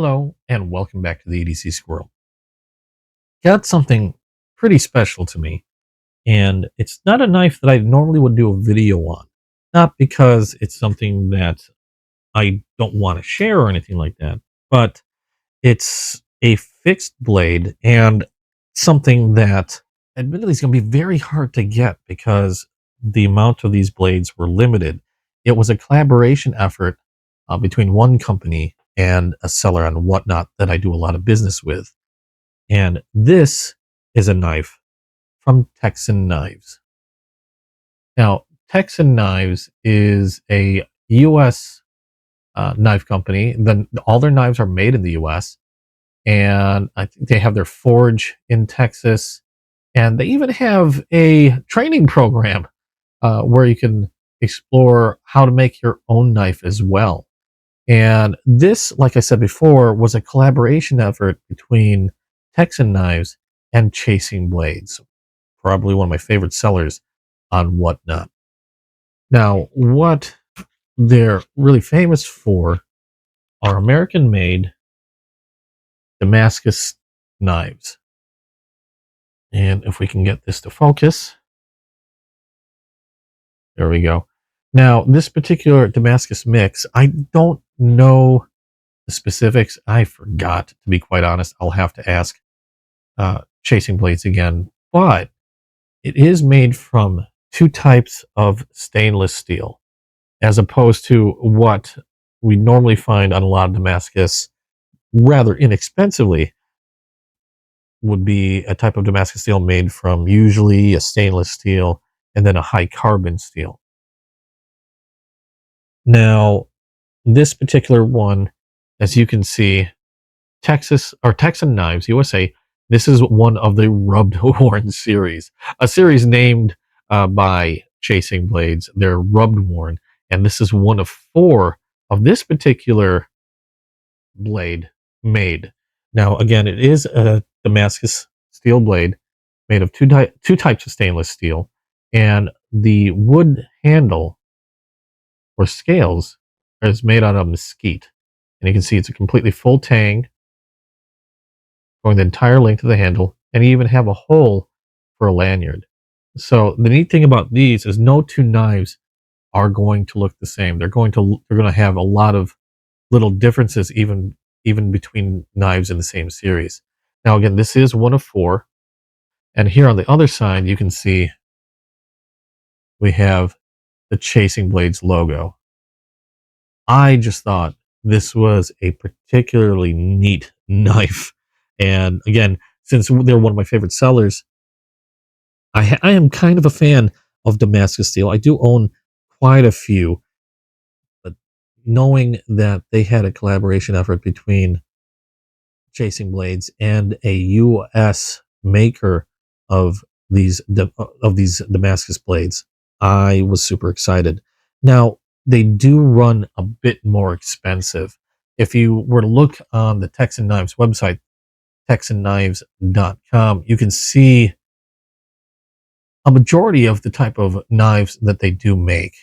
Hello, and welcome back to the EDC Squirrel. Got something pretty special to me, and it's not a knife that I normally would do a video on. Not because it's something that I don't want to share or anything like that, but it's a fixed blade and something that admittedly is going to be very hard to get because the amount of these blades were limited. It was a collaboration effort between one company and a seller on Whatnot that I do a lot of business with. And this is a knife from Texan Knives. Now, Texan Knives is a U.S. Knife company. All their knives are made in the U.S. And I think they have their forge in Texas. And they even have a training program where you can explore how to make your own knife as well. And this, like I said before, was a collaboration effort between Texan Knives and Chasingblades, probably one of my favorite sellers on Whatnot. Now, what they're really famous for are American-made Damascus knives. And if we can get this to focus, there we go. Now, this particular Damascus mix, I don't know the specifics. I forgot, to be quite honest. I'll have to ask Chasingblades again. But it is made from two types of stainless steel, as opposed to what we normally find on a lot of Damascus rather inexpensively would be a type of Damascus steel made from usually a stainless steel and then a high carbon steel. Now, this particular one, as you can see, Texan Knives USA, this is one of the rubbed worn series, a series named by Chasingblades. They're rubbed worn, and this is one of four of this particular blade made. Now, again, it is a Damascus steel blade made of two types of stainless steel, and the wood handle or scales is made out of mesquite. And you can see it's a completely full tang going the entire length of the handle, and you even have a hole for a lanyard. So the neat thing about these is no two knives are going to look the same. They're going to have a lot of little differences even between knives in the same series. Now again, this is one of four, and here on the other side you can see we have the Chasingblades logo. I just thought this was a particularly neat knife. And again, since they're one of my favorite sellers, I am kind of a fan of Damascus steel. I do own quite a few, but knowing that they had a collaboration effort between Chasingblades and a U.S. maker of these Damascus blades, I was super excited. Now, they do run a bit more expensive. If you were to look on the Texan Knives website, texanknives.com, you can see a majority of the type of knives that they do make.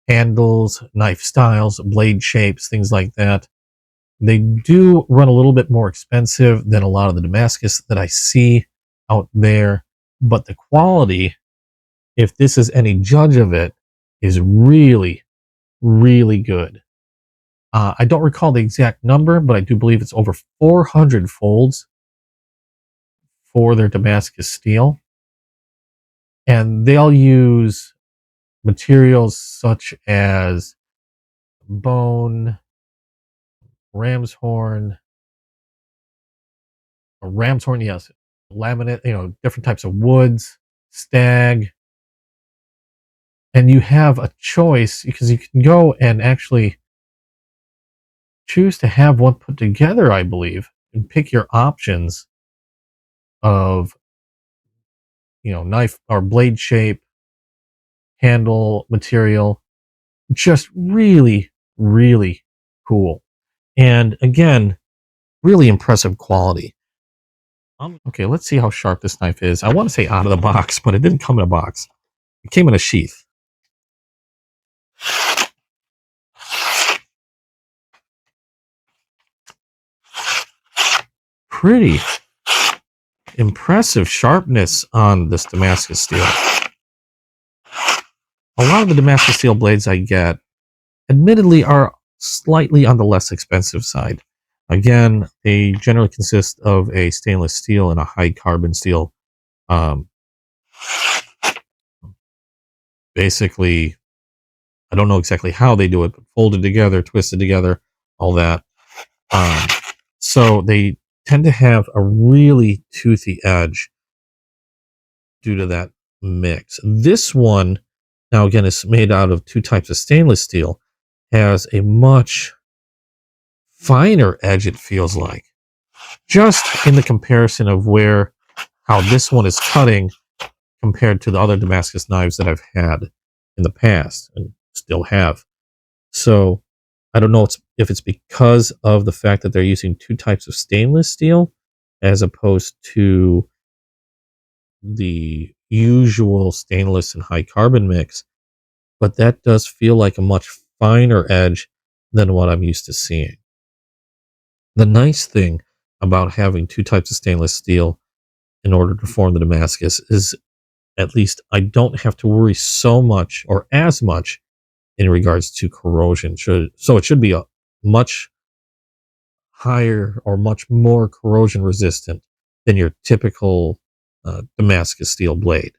Handles, knife styles, blade shapes, things like that. They do run a little bit more expensive than a lot of the Damascus that I see out there, but the quality, if this is any judge of it, is really, really good. I don't recall the exact number, but I do believe it's over 400 folds for their Damascus steel. And they'll use materials such as bone, ram's horn, yes, laminate, different types of woods, stag. And you have a choice because you can go and actually choose to have one put together, I believe, and pick your options of, knife or blade shape, handle material. Just really, really cool. And again, really impressive quality. Okay, let's see how sharp this knife is. I want to say out of the box, but it didn't come in a box. It came in a sheath. pretty impressive sharpness on this Damascus steel. A lot of the Damascus steel blades I get, admittedly, are slightly on the less expensive side. Again, they generally consist of a stainless steel and a high carbon steel. Um, Basically, I don't know exactly how they do it, but folded together, twisted together, all that. Um, so they tend to have a really toothy edge due to that mix. This one, now again, is made out of two types of stainless steel, has a much finer edge, it feels like. Just in the comparison of how this one is cutting compared to the other Damascus knives that I've had in the past and still have. So I don't know if it's because of the fact that they're using two types of stainless steel as opposed to the usual stainless and high carbon mix, but that does feel like a much finer edge than what I'm used to seeing. The nice thing about having two types of stainless steel in order to form the Damascus is at least I don't have to worry so much or as much in regards to corrosion. So it should be a much higher or much more corrosion resistant than your typical Damascus steel blade.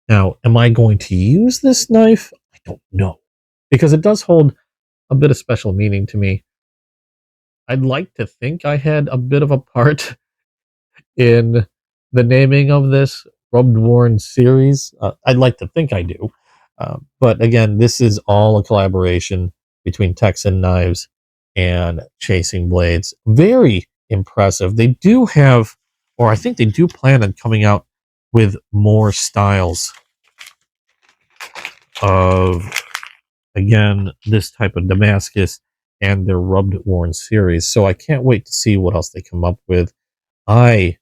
Now, am I going to use this knife? I don't know, because it does hold a bit of special meaning to me. I'd like to think I had a bit of a part in the naming of this Rubbed Worn series. I'd like to think I do. But again, this is all a collaboration between Texan Knives and Chasingblades. Very impressive. They do have, or I think they do plan on coming out with more styles of, again, this type of Damascus and their Rubbed Worn series. So I can't wait to see what else they come up with. I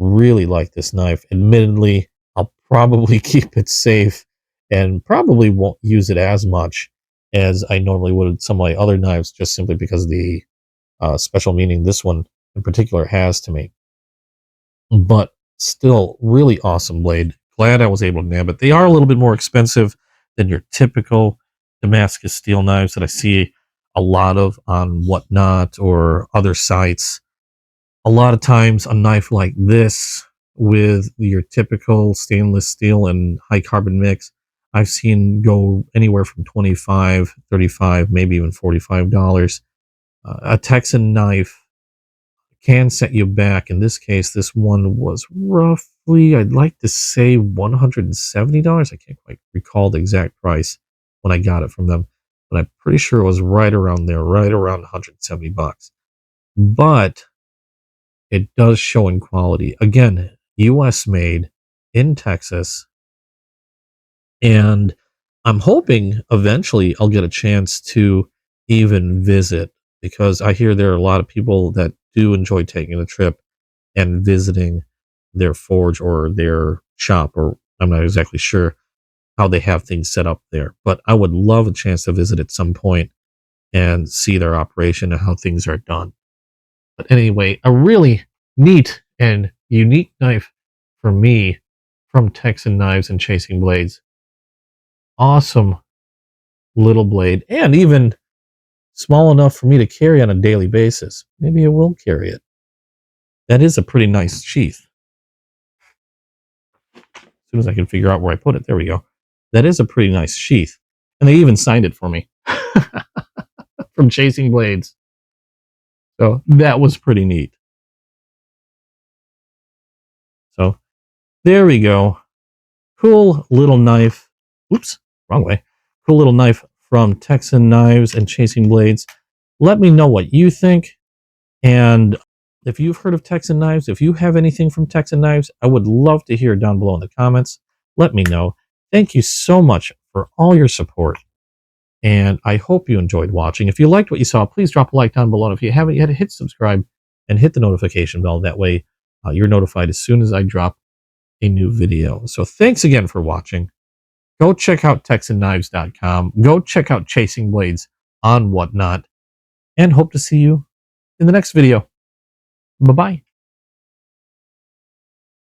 really like this knife. Admittedly, I'll probably keep it safe and probably won't use it as much as I normally would with some of my other knives, just simply because of the special meaning this one in particular has to me. But still, really awesome blade. Glad I was able to nab it. They are a little bit more expensive than your typical Damascus steel knives that I see a lot of on Whatnot or other sites. A lot of times, a knife like this with your typical stainless steel and high carbon mix, I've seen go anywhere from $25, $35, maybe even $45. A Texan knife can set you back. In this case, this one was roughly, I'd like to say $170. I can't quite recall the exact price when I got it from them, but I'm pretty sure it was right around there, right around 170 bucks. But it does show in quality. Again, US made in Texas. And I'm hoping eventually I'll get a chance to even visit, because I hear there are a lot of people that do enjoy taking a trip and visiting their forge or their shop, or I'm not exactly sure how they have things set up there. But I would love a chance to visit at some point and see their operation and how things are done. But anyway, a really neat and unique knife for me from Texan Knives and Chasingblades. Awesome little blade, and even small enough for me to carry on a daily basis. Maybe I will carry it. That is a pretty nice sheath. As soon as I can figure out where I put it, there we go. That is a pretty nice sheath. And they even signed it for me from Chasingblades. So that was pretty neat. So there we go. Cool little knife. Oops, wrong way. Cool little knife from Texan Knives and Chasingblades. Let me know what you think. And if you've heard of Texan Knives, if you have anything from Texan Knives, I would love to hear down below in the comments. Let me know. Thank you so much for all your support. And I hope you enjoyed watching. If you liked what you saw, please drop a like down below. And if you haven't yet, hit subscribe and hit the notification bell. That way you're notified as soon as I drop a new video. So thanks again for watching. Go check out TexanKnives.com. Go check out Chasingblades on Whatnot. And hope to see you in the next video. Bye bye.